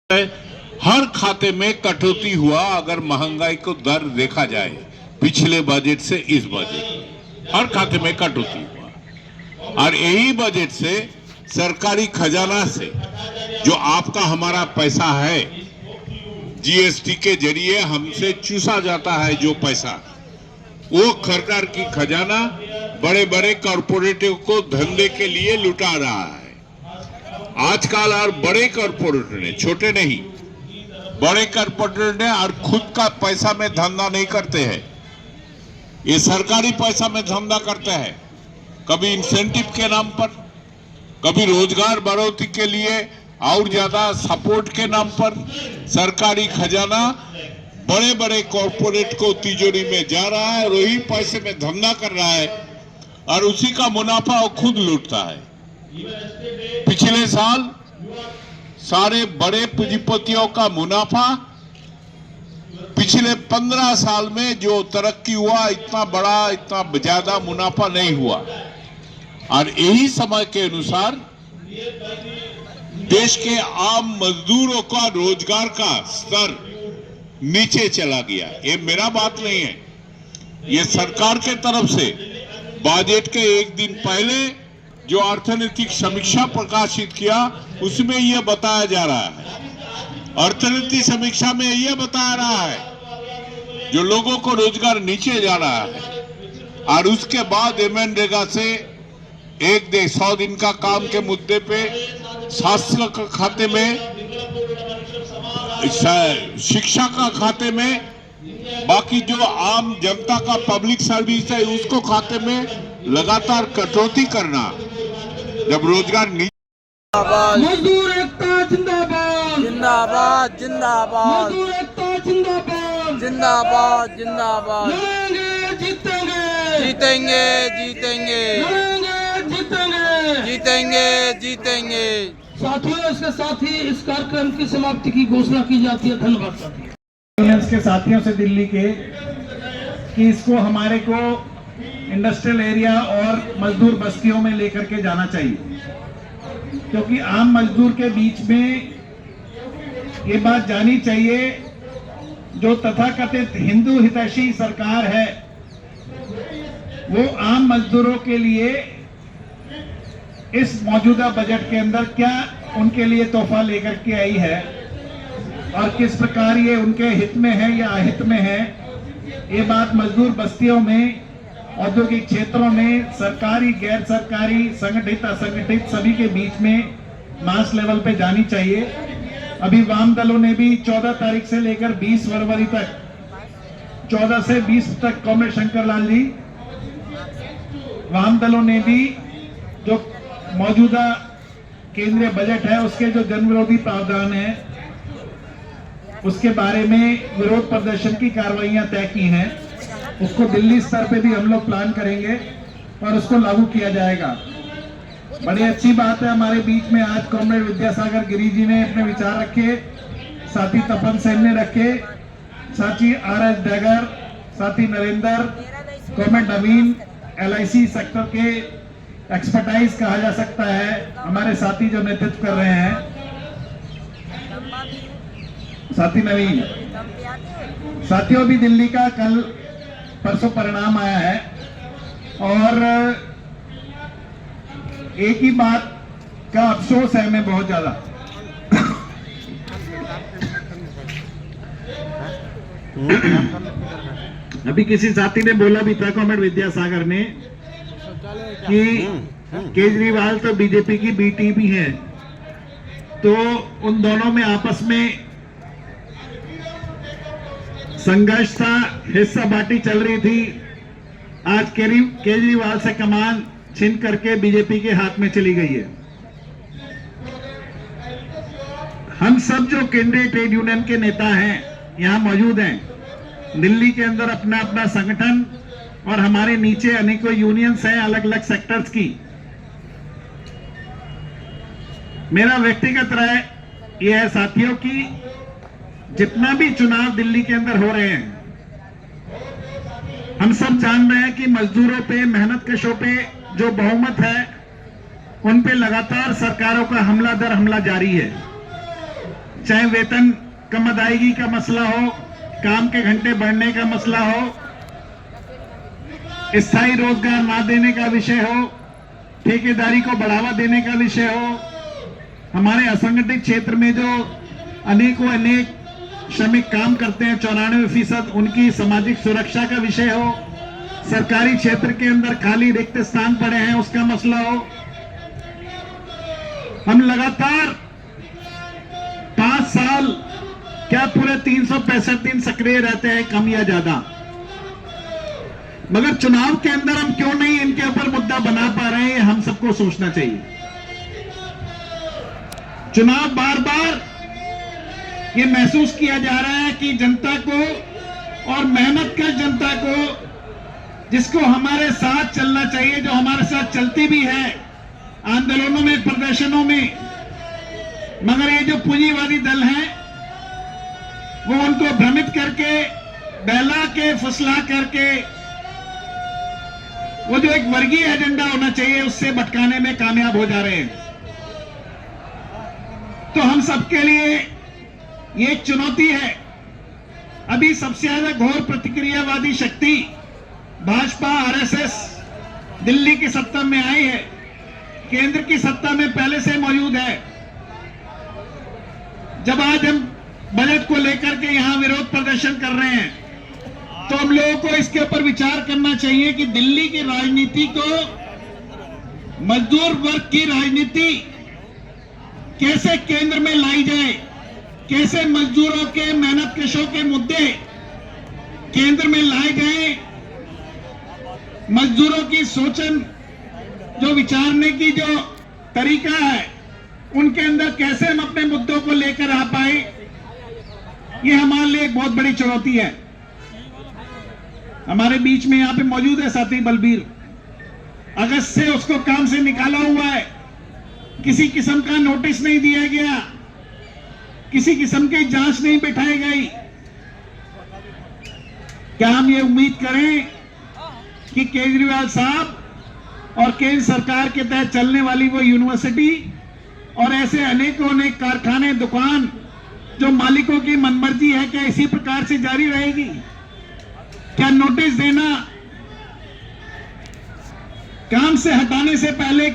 हर खाते में कटौती हुआ। अगर महंगाई को दर देखा जाए पिछले बजट से इस बजट हर खाते में कटौती हुआ और यही बजट से सरकारी खजाना से जो आपका हमारा पैसा है जीएसटी के जरिए हमसे चूसा जाता है जो पैसा वो सरकार की खजाना बड़े बड़े कॉरपोरेटिव को धंधे के लिए लुटा रहा है। आजकल और बड़े कॉरपोरेट ने, छोटे नहीं, बड़े कॉरपोरेट ने और खुद का पैसा में धंधा नहीं करते हैं, ये सरकारी पैसा में धंधा करते हैं। कभी इंसेंटिव के नाम पर, कभी रोजगार बढ़ोतरी के लिए और ज्यादा सपोर्ट के नाम पर सरकारी खजाना बड़े बड़े कॉरपोरेट को तिजोरी में जा रहा है और वही पैसे में धंधा कर रहा है और उसी का मुनाफा वो खुद लूटता है। पिछले साल सारे बड़े पूंजीपतियों का मुनाफा पिछले 15 साल में जो तरक्की हुआ इतना बड़ा, इतना ज्यादा मुनाफा नहीं हुआ। और यही समय के अनुसार देश के आम मजदूरों का रोजगार का स्तर नीचे चला गया। ये मेरा बात नहीं है, ये सरकार के तरफ से बजट के एक दिन पहले जो अर्थनैतिक समीक्षा प्रकाशित किया उसमें यह बताया जा रहा है। अर्थनीति समीक्षा में यह बताया रहा है जो लोगों को रोजगार नीचे जा रहा है और उसके बाद मनरेगा से 100 दिन का काम के मुद्दे पे स्वास्थ्य का खाते में, शिक्षा का खाते में, बाकी जो आम जनता का पब्लिक सर्विस है उसको खाते में लगातार कटौती करना। जब रोजगार मजदूर एकता जिंदाबाद जिंदाबाद जिंदाबाद मजदूर एकता जिंदाबाद जिंदाबाद जिंदाबाद लड़ेंगे जीतेंगे जीतेंगे जीतेंगे लड़ेंगे जीतेंगे जीतेंगे जीतेंगे। साथियों, इसके साथ ही इस कार्यक्रम की समाप्ति की घोषणा की जाती है। धन्यवाद साथियों। यूनियंस के साथियों से दिल्ली के कि इसको हमारे को इंडस्ट्रियल एरिया और मजदूर बस्तियों में लेकर के जाना चाहिए, क्योंकि आम मजदूर के बीच में ये बात जानी चाहिए जो तथाकथित हिंदू हितैषी सरकार है वो आम मजदूरों के लिए इस मौजूदा बजट के अंदर क्या उनके लिए तोहफा लेकर के आई है और किस प्रकार ये उनके हित में है या अहित में है। ये बात मजदूर बस्तियों में, औद्योगिक क्षेत्रों में, सरकारी गैर सरकारी, संगठित असंगठित सभी के बीच में मास लेवल पे जानी चाहिए। अभी वाम दलों ने भी 14 तारीख से लेकर 20 फरवरी तक, 14 से 20 तक, कॉमरेड शंकर लाल जी, वाम दलों ने भी जो मौजूदा केंद्रीय बजट है उसके जो जन विरोधी प्रावधान है उसके बारे में विरोध प्रदर्शन की कार्रवाइयां तय की हैं। उसको दिल्ली स्तर पे भी हम लोग प्लान करेंगे और उसको लागू किया जाएगा। बड़ी अच्छी बात है, हमारे बीच में आज कॉमरेड विद्यासागर गिरी जी ने अपने विचार रखे, साथी तपन सेन ने रखे, साथी RS डैगर, साथी नरेंद्र, कॉमरेड नवीन, LIC सेक्टर के एक्सपर्टाइज कहा जा सकता है, हमारे साथी जो नेतृत्व कर रहे हैं, साथी नवीन। साथियों, भी दिल्ली का कल परसों परिणाम आया है और एक ही बात का अफसोस है हमें बहुत ज्यादा। अभी किसी साथी ने बोला भी था, कॉमरेड विद्यासागर ने, कि केजरीवाल तो बीजेपी की बी टीम ही है, तो उन दोनों में आपस में संघर्ष था, हिस्सा बांटी चल रही थी। आज केजरीवाल से कमान छीन करके बीजेपी के हाथ में चली गई है। हम सब जो केंद्रीय ट्रेड यूनियन के नेता हैं यहां मौजूद हैं, दिल्ली के अंदर अपना अपना संगठन और हमारे नीचे अनेकों यूनियंस हैं अलग अलग सेक्टर्स की। मेरा व्यक्तिगत राय यह है साथियों कि जितना भी चुनाव दिल्ली के अंदर हो रहे हैं, हम सब जान रहे हैं कि मजदूरों पे, मेहनत कशों पे जो बहुमत है उन पे लगातार सरकारों का हमला दर हमला जारी है। चाहे वेतन कम अदायगी का मसला हो, काम के घंटे बढ़ने का मसला हो, स्थायी रोजगार ना देने का विषय हो, ठेकेदारी को बढ़ावा देने का विषय हो, हमारे असंगठित क्षेत्र में जो अनेकों अनेक श्रमिक काम करते हैं 94%, उनकी सामाजिक सुरक्षा का विषय हो, सरकारी क्षेत्र के अंदर खाली रिक्त स्थान पड़े हैं उसका मसला हो। हम लगातार 5 साल, क्या पूरे 365 दिन सक्रिय रहते हैं, कम या ज्यादा, मगर चुनाव के अंदर हम क्यों नहीं इनके ऊपर मुद्दा बना पा रहे हैं, हम सबको सोचना चाहिए। चुनाव बार बार ये महसूस किया जा रहा है कि जनता को और मेहनत कर जनता को, जिसको हमारे साथ चलना चाहिए, जो हमारे साथ चलती भी है आंदोलनों में, प्रदर्शनों में, मगर ये जो पूंजीवादी दल हैं वो उनको भ्रमित करके, बहला के, फुसला करके, वो जो एक वर्गीय एजेंडा होना चाहिए उससे भटकाने में कामयाब हो जा रहे हैं। तो हम सबके लिए ये एक चुनौती है। अभी सबसे ज्यादा घोर प्रतिक्रियावादी शक्ति भाजपा, आरएसएस दिल्ली की सत्ता में आई है, केंद्र की सत्ता में पहले से मौजूद है। जब आज हम बजट को लेकर के यहां विरोध प्रदर्शन कर रहे हैं तो हम लोगों को इसके ऊपर विचार करना चाहिए कि दिल्ली की राजनीति को, मजदूर वर्ग की राजनीति कैसे केंद्र में लाई जाए, कैसे मजदूरों के, मेहनत कशों के मुद्दे केंद्र में लाए जाए, मजदूरों की सोचन, जो विचारने की जो तरीका है, उनके अंदर कैसे हम अपने मुद्दों को लेकर आ पाए, ये हमारे लिए एक बहुत बड़ी चुनौती है। हमारे बीच में यहां पे मौजूद है साथी बलबीर, अगस्त से उसको काम से निकाला हुआ है, किसी किस्म का नोटिस नहीं दिया गया, किसी किस्म की जांच नहीं बिठाई गई। क्या हम ये उम्मीद करें कि केजरीवाल साहब और केंद्र सरकार के तहत चलने वाली वो यूनिवर्सिटी और ऐसे अनेकों अनेक कारखाने, दुकान जो मालिकों की मनमर्जी है, क्या इसी प्रकार से जारी रहेगी? क्या नोटिस देना, काम से हटाने से पहले